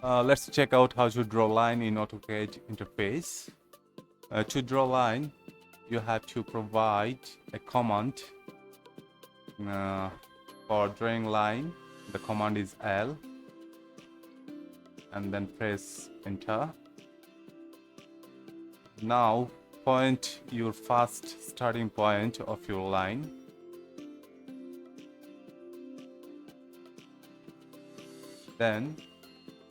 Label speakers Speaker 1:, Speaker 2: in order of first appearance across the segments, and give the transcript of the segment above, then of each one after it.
Speaker 1: Let's check out how to draw line in AutoCAD interface. To draw line, you have to provide a command uh, for drawing line. The command is L, and then press enter. Now point your first starting point of your line. Then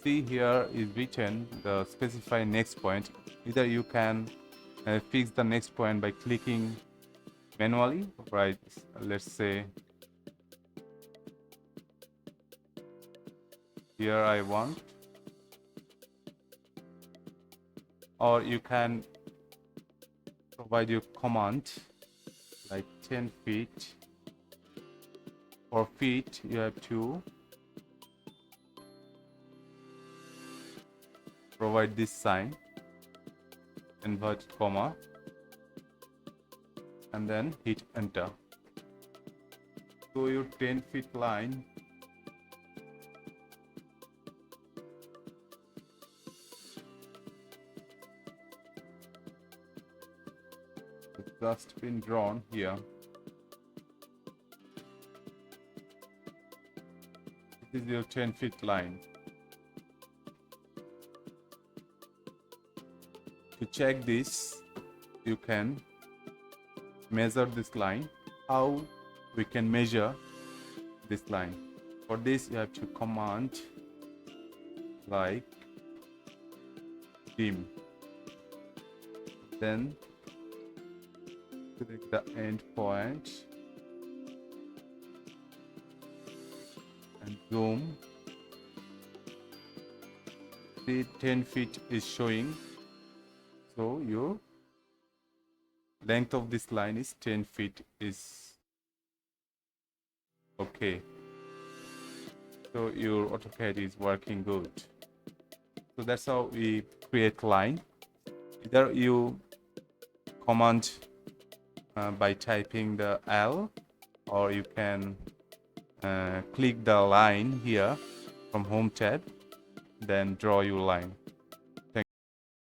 Speaker 1: see here is written the specify next point. Either you can fix the next point by clicking manually, right? Let's say here I want, or you can provide your command like 10 feet. For feet you have to provide this sign, inverted comma, and then hit enter. So your 10 feet line has just been drawn here. This is your 10 feet line. To check this, you can measure this line. How we can measure this line? For this you have to command like dim, then select the end point and zoom. See, 10 feet is showing, so your length of this line is 10 feet is okay. So your AutoCAD is working good. So that's how we create line. Either you command by typing the L, or you can click the line here from Home tab, then draw your line.